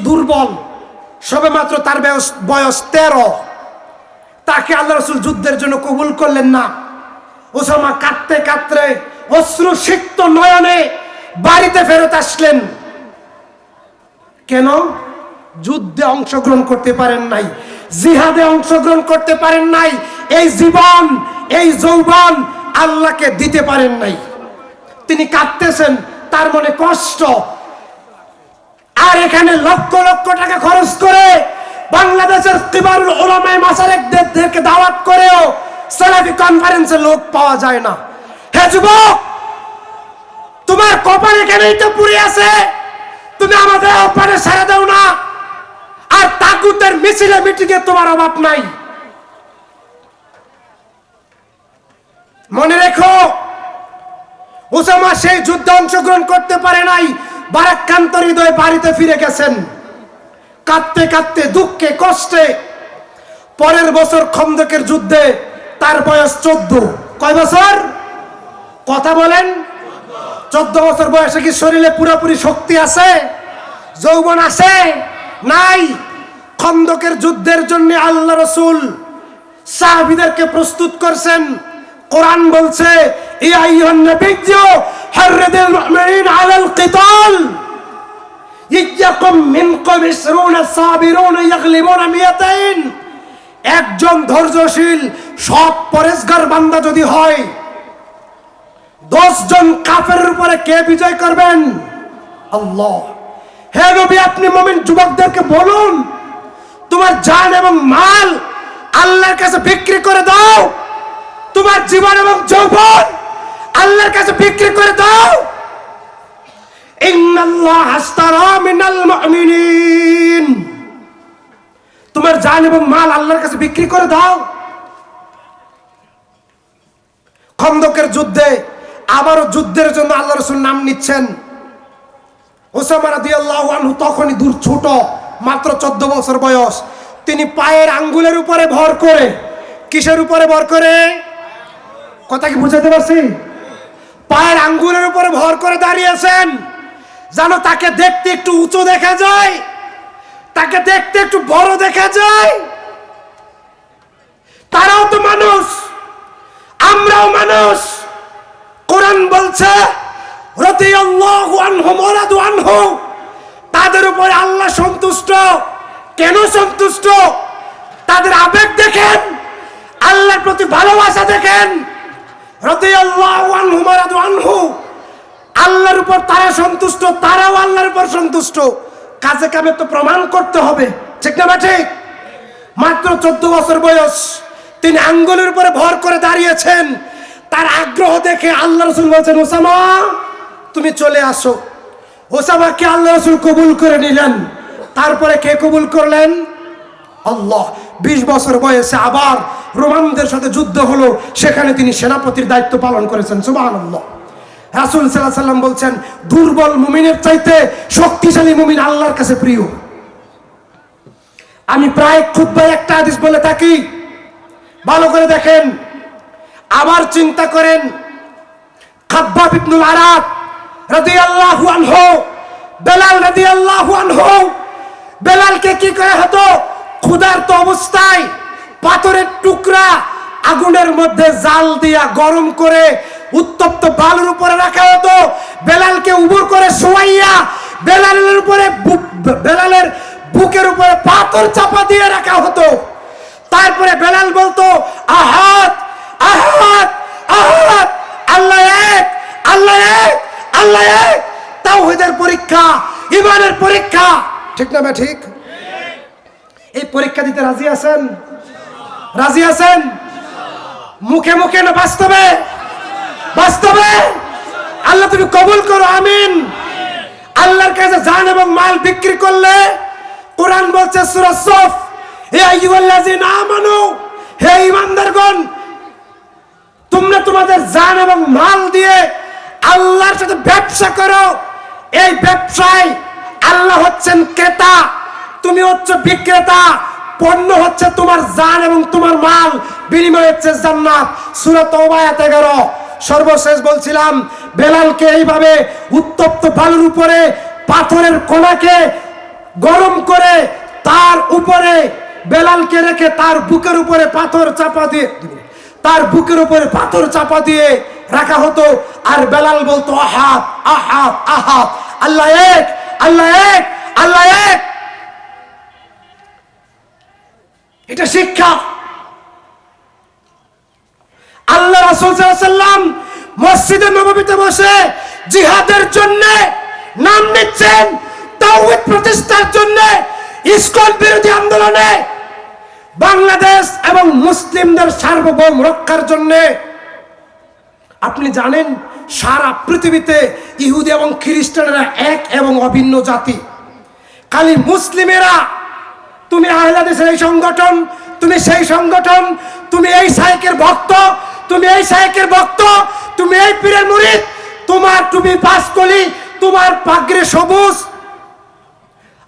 দুর্বল, সবেমাত্র তার বয়স 13। তাকে আল্লাহ রাসূল যুদ্ধের জন্য কবুল করলেন না। ওসামা কাঁদতে কাঁদতে অশ্রুসিক্ত নয়নে বাড়িতে ফেরত আসলেন। কেন? যুদ্ধে অংশগ্রহণ করতে পারেন নাই, জিহাদে অংশগ্রহণ করতে পারেন নাই, এই জীবন এই যৌবন আল্লাহকে দিতে পারেন নাই। তিনি কাঁদতেছেন, তার মনে কষ্ট। আর এখানে লক্ষ লক্ষ টাকা খরচ করে বাংলাদেশের কিবারুল উলামায়ে মাসালিকদেরকে দাওয়াত করেও সালাফি কনফারেন্সে লোক পাওয়া যায় না। হে যুবক, তোমার কপালে কেনই তো পুড়ে আছে, তুমি আমাদের আহ্বানে সাড়া দাও না। আর তাগুতের মিছিলে মিটিংয়ে তোমার অভাব নাই। মনে রেখো, ওসামা সেই যুদ্ধে অংশগ্রহণ করতে পারে নাই, বারাক্রান্ত হৃদয়ে বাড়িতে ফিরে গেছেন কাঁদতে কাঁদতে, দুঃখে কষ্টে। পরের বছর খন্দকের যুদ্ধে তার বয়স 14। কয় বছর? কথা বলেন। 14 বছর বয়সে কি শরীরে পুরোপুরি শক্তি আছে, যৌবন আছে? নাই। খন্দকের যুদ্ধের জন্য আল্লাহ রাসূল সাহাবীদেরকে প্রস্তুত করছেন। কোরআন বলছে, ইয়া আইয়ুহান নাবিয়্যু হাররিদিল মুমিনিনা আলাল কিতাল ইয়াকুম মিনকুম 20 সাবিরুন ইয়াগলিবুনা 200। একজন ধৈর্যশীল সৎ পরেশগার বান্দা যদি হয়, 10 জন কাফেরের উপরে কে বিজয় করবেন? আল্লাহ। হে নবী, আপনি মুমিন যুবকদেরকে বলুন, তোমার জান এবং মাল আল্লাহর কাছে বিক্রি করে দাও, তোমার জীবন এবং যৌবন আল্লাহর কাছে বিক্রি করে দাও। ইন্নাল্লাহ আশতারা মিনাল মুমিনিন, তোমার জান এবং মাল আল্লাহর কাছে বিক্রি করে দাও। খন্দকের যুদ্ধে আবারও যুদ্ধের জন্য আল্লাহ রাসূল নাম নিচ্ছেন। ওসামা রাদিয়াল্লাহু আনহু তখনই ছোট, মাত্র 14 বছর বয়স। তিনি পায়ের আঙ্গুলের উপরে ভর করে, কিসের উপরে ভর করে? কথা কি বুঝাতে পারছি? পায়ের আঙ্গুলের উপরে ভর করে দাঁড়িয়েছেন, যেন তাকে দেখতে একটু উঁচু দেখা যায়, তাকে দেখতে একটু বড় দেখা যায়। তারাও তো মানুষ, আমরাও মানুষ। কোরআন বলছে, রাদিয়াল্লাহু আনহুম ওয়া রাদু আনহু, তাদের উপরে আল্লাহ সন্তুষ্ট। কেন সন্তুষ্ট? তাদের আবেগ দেখেন, আল্লাহর প্রতি ভালোবাসা দেখেন। রাদিয়াল্লাহু আনহুম ওয়া রাদু আনহু, আল্লাহর উপর তারা সন্তুষ্ট, তারাও আল্লাহর উপর সন্তুষ্ট। কাজে কামে তো প্রমাণ করতে হবে, ঠিক না ঠিক? মাত্র 14 বছর বয়স, তিনি আঙ্গুলের উপরে ভর করে দাঁড়িয়েছেন। তার আগ্রহ দেখে আল্লাহ রাসূল বলেছেন, ওসামা তুমি চলে আসো। ওসামাকে আল্লাহ রাসূল কবুল করে নিলেন। তারপরে কে কবুল করলেন? আল্লাহ। 20 বছর বয়সে আবার রোমানদের সাথে যুদ্ধ হলো, সেখানে তিনি সেনাপতির দায়িত্ব পালন করেছেন। সুবহানাল্লাহ। রাসূল সাল্লাল্লাহু আলাইহি ওয়াসাল্লাম বলছেন, দুর্বল মুমিনের চাইতে শক্তিশালী মুমিন আল্লাহর কাছে প্রিয়। আমি প্রায় খুতবায় একটা হাদিস বলে থাকি, ভালো করে দেখেন, আবার চিন্তা করেন। খাব্বাব ইবনুল আরাত রাদিয়াল্লাহু আনহু, বেলাল রাদিয়াল্লাহু আনহু, বেলালকে কি করা হতো? ক্ষুধার্ত অবস্থায় পাথরের টুকরা আগুনের মধ্যে জাল দিয়া গরম করে উত্তপ্ত বালুর উপরে রাখা হতো। বেলালকে উবুর করে শোয়াইয়া বেলালের উপরে, বেলালের বুকের উপরে পাথর চাপা দিয়ে রাখা হতো। তারপরে বেলাল বলতো, আহাদ আহাদ আহাদ, আল্লাহ এক, আল্লাহ এক, আল্লাহ এক। তাওহীদের পরীক্ষা, ঈমানের পরীক্ষা, ঠিক না ঠিক? এই পরীক্ষা দিতে রাজি আছেন? রাজি আছেন? মুখে মুখে না বাস্তবে? বাস্তবে। আল্লাহ তুমি কবুল করো, আমিন। আল্লাহর কাছে জান এবং মাল বিক্রি করলে, কোরআন বলছে সূরা সফ, ইয়া আইয়ুহাল্লাযীনা আমানু, হে ঈমানদারগণ, তোমরা তোমাদের জান এবং মাল দিয়ে আল্লাহর সাথে ব্যবসা করো। এই ব্যবসায় আল্লাহ হচ্ছেন ক্রেতা, তুমি হচ্ছে বিক্রেতা। পণ্য হচ্ছে তোমার জান এবং তোমার মাল, বিনিময়ে হচ্ছে জান্নাত। সূরা তাওবা আয়াত 11। সর্বশেষ বলছিলাম, বেলালকে এইভাবে উত্তপ্ত বালুর উপরে পাথরের কোনাকে গরম করে তার উপরে বেলালকে রেখে তার বুকের উপরে পাথর চাপা দিয়ে রাখা হতো। আর বেলাল বলতো আহাদ আহাদ আহাদ, আল্লাহ এক, আল্লাহ এক, আল্লাহ এক। এটা শিক্ষা। আল্লাহ রাসূল সাল্লাল্লাহু আলাইহি ওয়াসাল্লাম মসজিদে নববীতে বসে জিহাদের জন্য নাম নিচ্ছেন, তাওহীদ প্রতিষ্ঠার জন্য, ইসকন বিরোধী আন্দোলনে, বাংলাদেশ এবং মুসলিমদের সার্বভৌম রক্ষার জন্য। আপনি জানেন সারা পৃথিবীতে ইহুদি এবং খ্রিস্টানরা এক এবং অভিন্ন জাতি। খালি মুসলিমেরা, তুমি আহলে হাদিসের এই সংগঠন, তুমি সেই সংগঠন, তুমি এই শায়েখের ভক্ত, তুমি এই শায়েখের ভক্ত, তুমি এই পীরের মুরিদ, তোমার টুপি পাঁচকলি, তোমার পাগড়ি সবুজ,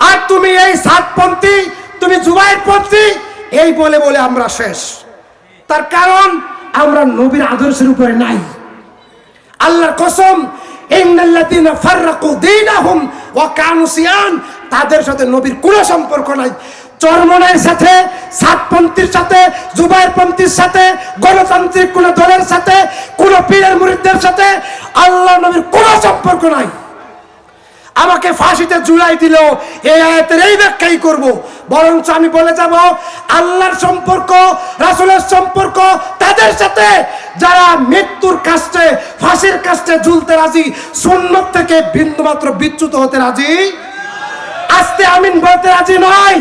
আর তুমি এই সাতপন্থী, তুমি জুবাইরপন্থী, এই বলে বলে আমরা শেষ। তার কারণ আমরা নবীর আদর্শের উপরে নাই। আল্লাহর কসম, ইন্নাল্লাযীনা ফাররাকু দীনাহুম ওয়া কানু শিয়ান, তাদের সাথে নবীর কোনো সম্পর্ক নাই। চরমনের সাথে, সাতপন্থীর সাথে, জুবাইরপন্থীর সাথে, গণতান্ত্রিক কোন দলের সাথে, কোন পীরের মুরিদদের সাথে আল্লাহ নবীর কোনো সম্পর্ক নাই। আমাকে ফাঁসিতে ঝুলাই দিল, এই আয়াতের এই ব্যাখ্যাই করব। বরঞ্চ আমি বলে যাব আল্লাহর সম্পর্ক, রাসূলের সম্পর্ক তাদের সাথে যারা মৃত্যুর কাস্টে, ফাঁসির কাস্টে ঝুলতে রাজি, সুন্নাত থেকে বিন্দুমাত্র বিচ্যুত হতে রাজি, আস্তে আমিন বলতে রাজি নয়,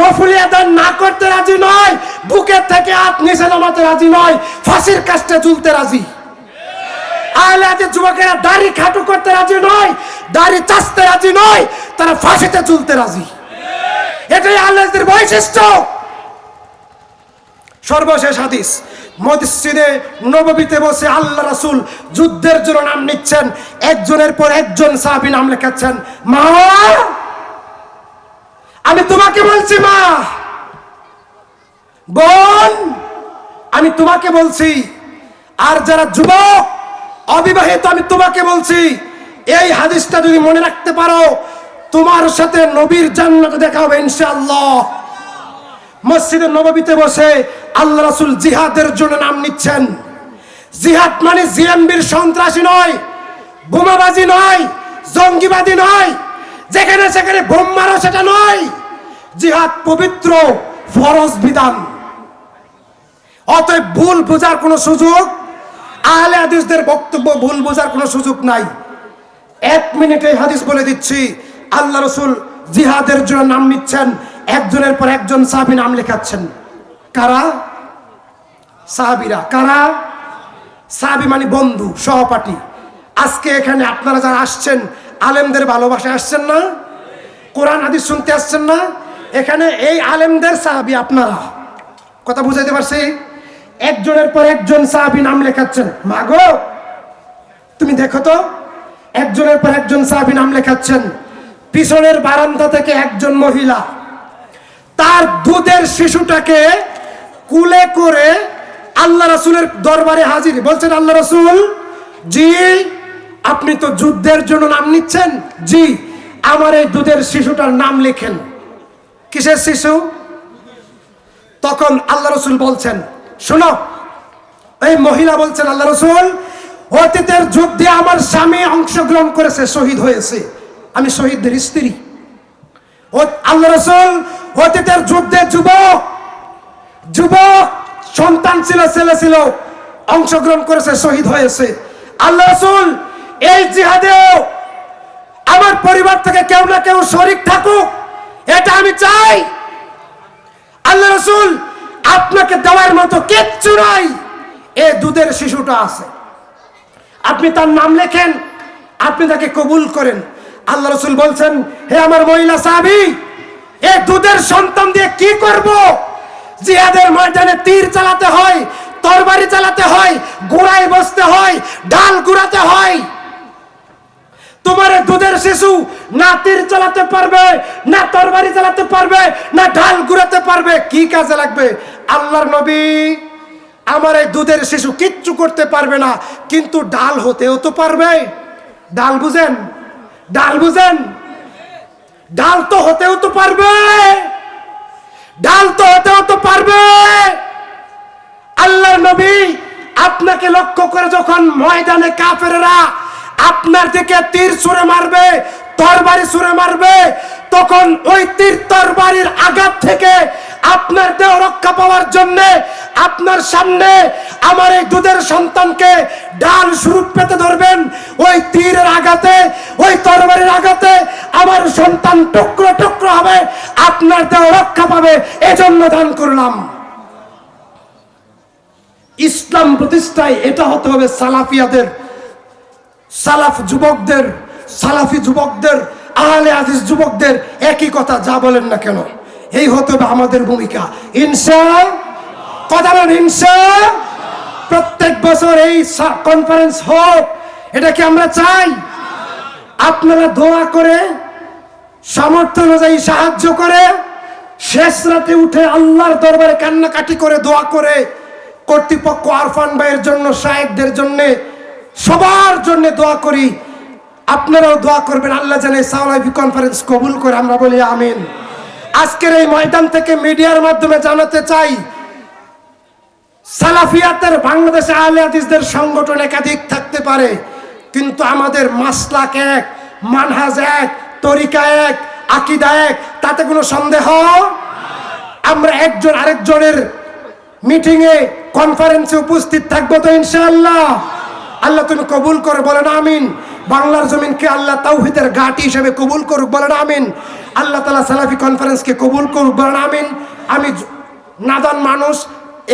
রফুলি আদান না করতে রাজি নয়, বুকের থেকে হাত নিচে নামাতে রাজি নয়, ফাঁসির কাস্টে ঝুলতে রাজি। আহলে হাদিস যুবকেরা দাড়ি খাটো করতে রাজি নয়, দাড়ি চাচতে রাজি নয়, তারা ফাঁসিতে ঝুলতে রাজি। এটাই আহলে হাদিসের বৈশিষ্ট্য। সর্বশেষ হাদিস, মসজিদে নববীতে বসে আল্লাহ রাসূল যুদ্ধের জন্য নাম নিচ্ছেন, একজনের পর একজন সাহাবী নাম লেখাচ্ছেন। মা, আমি তোমাকে বলছি, মা, বোন, আমি তোমাকে বলছি, আর যারা যুবক অবিবাহিত, আমি তোমাকে বলছি, এই হাদিসটা যদি মনে রাখতে পারো, তোমার সাথে নবীর জান্নাতে দেখা হবে ইনশাআল্লাহ। মসজিদে নববীতে বসে আল্লাহ রাসূল জিহাদের জন্য নাম নিচ্ছেন। জিহাদ মানে জিএমবির সন্ত্রাসী নয়, বোমাবাজি নয়, জঙ্গিবাদী নয়, যেখানে সেখানে বোম মারো সেটা নয়। জিহাদ পবিত্র ফরজ বিধান। অতএব ভুল বোঝার কোনো সুযোগ, আহলে হাদিসদের বক্তব্য ভুল বোঝার কোনো সুযোগ নাই। এক মিনিটে হাদিস বলে দিচ্ছি, আল্লাহ রাসূল জিহাদের জন্য নাম নিচ্ছেন, একজনের পর একজন সাহাবী নাম লেখাচ্ছেন। কারা? সাহাবীরা। কারা? সাহাবী মানে বন্ধু, সহপাঠী। আজকে এখানে আপনারা যারা আসছেন, আলেমদের ভালোবাসায় আসছেন না? কোরআন হাদিস শুনতে আসছেন না? এখানে এই আলেমদের সাহাবী আপনারা। কথা বুঝাইতে পারছি? একজনের পর একজন সাহাবী নাম লেখাচ্ছেন। মাগো, তুমি দেখো তো, একজনের পর একজন সাহাবী নাম লেখাচ্ছেন। পিছনের বারান্দা থেকে একজন মহিলা তার দুধের শিশুটাকে কুলে করে আল্লাহ রাসূলের দরবারে হাজির। বলছেন, আল্লাহ রাসূল, জি, আপনি তো যুদ্ধের জন্য নাম নিচ্ছেন, জি, আমার এই দুধের শিশুটার নাম লেখেন। কিসের শিশু? তখন আল্লাহ রাসূল বলছেন, শোনো, এই মহিলা বলছেন, আল্লাহ রাসূল, অতীতের যুদ্ধে আমার স্বামী অংশগ্রহণ করেছে, শহীদ হয়েছে, আমি শহীদদের স্ত্রী। আল্লাহ রাসূল, অতীতের যুদ্ধে যুবক সন্তান ছিল, ছেলে ছিল, অংশগ্রহণ করেছে, শহীদ হয়েছে। আল্লাহ রাসূল, এই জিহাদেও আমার পরিবার থেকে কেউ না কেউ শরীক থাকুক, এটা আমি চাই। আল্লাহ রাসূল, আপনাকে দেওয়ার মতো কিচ্ছু নাই, এই দুধের শিশুটা আছে, আপনি তার নাম লেখেন, আপনি তাকে কবুল করেন। আল্লাহ রাসূল বলছেন, হে আমার মহিলা সাহাবী, এই দুধের সন্তান দিয়ে কি করব? জিহাদের ময়দানে তীর চালাতে হয়, তরবারি চালাতে হয়, ঘোড়ায় বসতে হয়, ঢাল ঘুরাতে হয়। তোমার দুধের শিশু না তীর চালাতে পারবে, না তরবারি চালাতে পারবে, না ঢাল ঘুরাতে পারবে, কি কাজে লাগবে? আল্লাহর নবী, আমার এই দুধের শিশু কিচ্ছু করতে পারবে না, কিন্তু ডাল হতেও তো পারবে। ডাল বুঝেন? ডাল বুঝেন? ডাল তো হতেও তো পারবে, ডাল তো হতেও তো পারবে। আল্লাহর নবী আপনাকে লক্ষ্য করে যখন ময়দানে কাফেররা আপনার দিকে তীর ছুঁড়ে মারবে, তরবারি ছুঁড়ে মারবে, তখন ওই তীর তরবারির আঘাত থেকে আপনার দেহ রক্ষা পাওয়ার জন্য আপনার সামনে আমার এই দুধের সন্তানকে ডাল স্বরূপ পেতে ধরবেন। ওই তীরের আঘাতে, ওই তরবারির আঘাতে আমার সন্তান টুকরো টুকরো হবে, আপনার দেহ রক্ষা পাবে, এজন্য দান করলাম। ইসলাম প্রতিষ্ঠায় এটা হতে হবে সালাফিয়াদের, সালাফ যুবকদের, সালাফি যুবকদের, আহলে হাদিস যুবকদের একই কথা, যা বলেন না কেন, এই হতে হবে আমাদের ভূমিকা। ইনশাআল্লাহ, কথা বলেন ইনশাআল্লাহ। প্রত্যেক বছর এই কনফারেন্স হোক, এটা কি আমরা চাই? আপনারা দোয়া করে, সামর্থ্য অনুযায়ী সাহায্য করে, শেষ রাতে উঠে আল্লাহর দরবারে কান্নাকাটি করে দোয়া করে, কর্তৃপক্ষ, আরফান ভাইয়ের জন্য, শায়েখদের জন্য, সবার জন্য দোয়া করি। আপনারাও দোয়া করবেন, আল্লাহ জানে সালাফি কনফারেন্স কবুল করে, আমরা বলি আমিন। আজকের এই ময়দান থেকে মিডিয়ার মাধ্যমে জানাতে চাই, সালাফিয়াতের বাংলাদেশে আহলে হাদিসদের সংগঠন একাধিক থাকতে পারে, কিন্তু আমাদের মাসলাক এক, মানহাজ এক, তরিকা এক, আকীদা এক, তাতে কোনো সন্দেহ। আমরা একজন আরেকজনের মিটিংয়ে, কনফারেন্সে উপস্থিত থাকবো তো ইনশাআল্লাহ। আল্লাহ তুমি কবুল করে, বলেন আমিন। বাংলার জমিনকে আল্লাহ তাওহীদের ঘাঁটি হিসেবে কবুল করুক, বলেন আমিন। আল্লাহ তাআলা সালাফি কনফারেন্সকে কবুল করুক, বলেন আমিন। আমি নাদান মানুষ,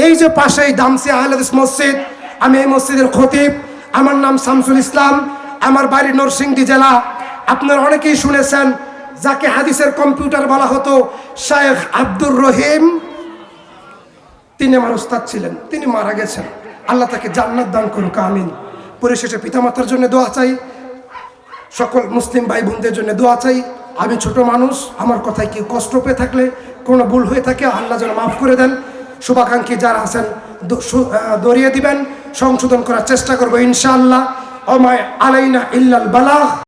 এই যে পাশেই দামসি আহলে হাদিস মসজিদ, আমি এই মসজিদের খতিব। আমার নাম শামসুল ইসলাম, আমার বাড়ি নরসিংদী জেলা। আপনারা অনেকেই শুনেছেন, যাকে হাদিসের কম্পিউটার বলা হতো, শেখ আব্দুর রহিম, তিনি আমার উস্তাদ ছিলেন, তিনি মারা গেছেন, আল্লাহ তাকে জান্নাত দান করুক, আমিন। পরিশেষে পিতামাতার জন্য দোয়া চাই, সকল মুসলিম ভাই বোনদের জন্য দোয়া চাই। আমি ছোট মানুষ, আমার কথায় কেউ কষ্ট পেয়ে থাকলে, কোনো ভুল হয়ে থাকে, আল্লাহ যেন মাফ করে দেন। শুভাকাঙ্ক্ষী যারা আছেন দরিয়ে দিবেন, সংশোধন করার চেষ্টা করবো ইনশাআল্লাহ। ওমা আলাইনা ইল্লাল বালাগ।